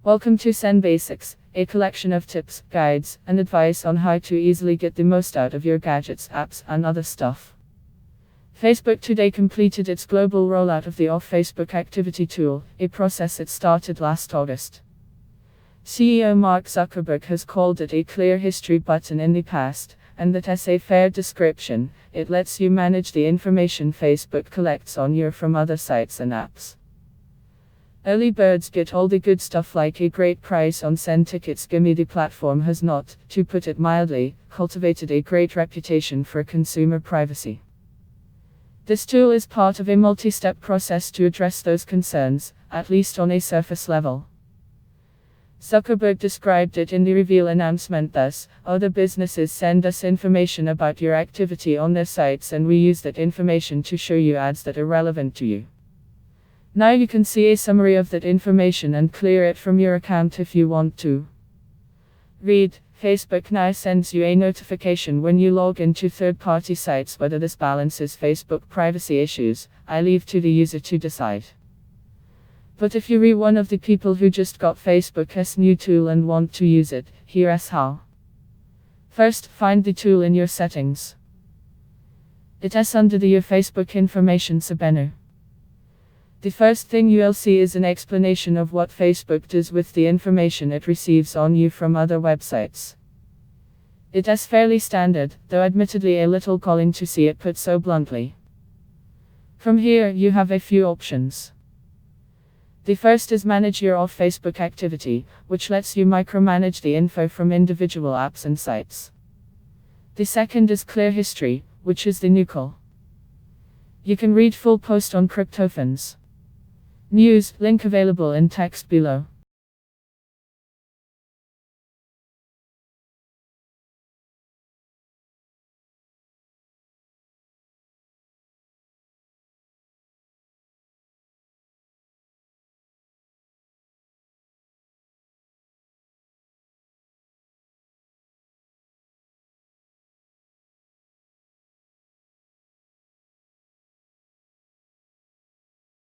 Welcome to Zen Basics, a collection of tips, guides, and advice on how to easily get the most out of your gadgets, apps, and other stuff. Facebook today completed its global rollout of the Off Facebook Activity tool, a process it started last August. CEO Mark Zuckerberg has called it a clear history button in the past, and that as a fair description, it lets you manage the information Facebook collects on you from other sites and apps. Early birds get all the good stuff like a great price on Zen tickets. Gimme the platform has not, to put it mildly, cultivated a great reputation for consumer privacy. This tool is part of a multi-step process to address those concerns, at least on a surface level. Zuckerberg described it in the reveal announcement thus: other businesses send us information about your activity on their sites and we use that information to show you ads that are relevant to you. Now you can see a summary of that information and clear it from your account if you want to. Read: Facebook now sends you a notification when you log into third-party sites. Whether this balances Facebook privacy issues, I leave to the user to decide. But if you're one of the people who just got Facebook's new tool and want to use it, here's how. First, find the tool in your settings. It's under the Your Facebook Information submenu. The first thing you'll see is an explanation of what Facebook does with the information it receives on you from other websites. It is fairly standard, though admittedly a little galling to see it put so bluntly. From here, you have a few options. The first is Manage Your Off Facebook Activity, which lets you micromanage the info from individual apps and sites. The second is Clear History, which is the new call. You can read full post on Cryptofans. News, link available in text below.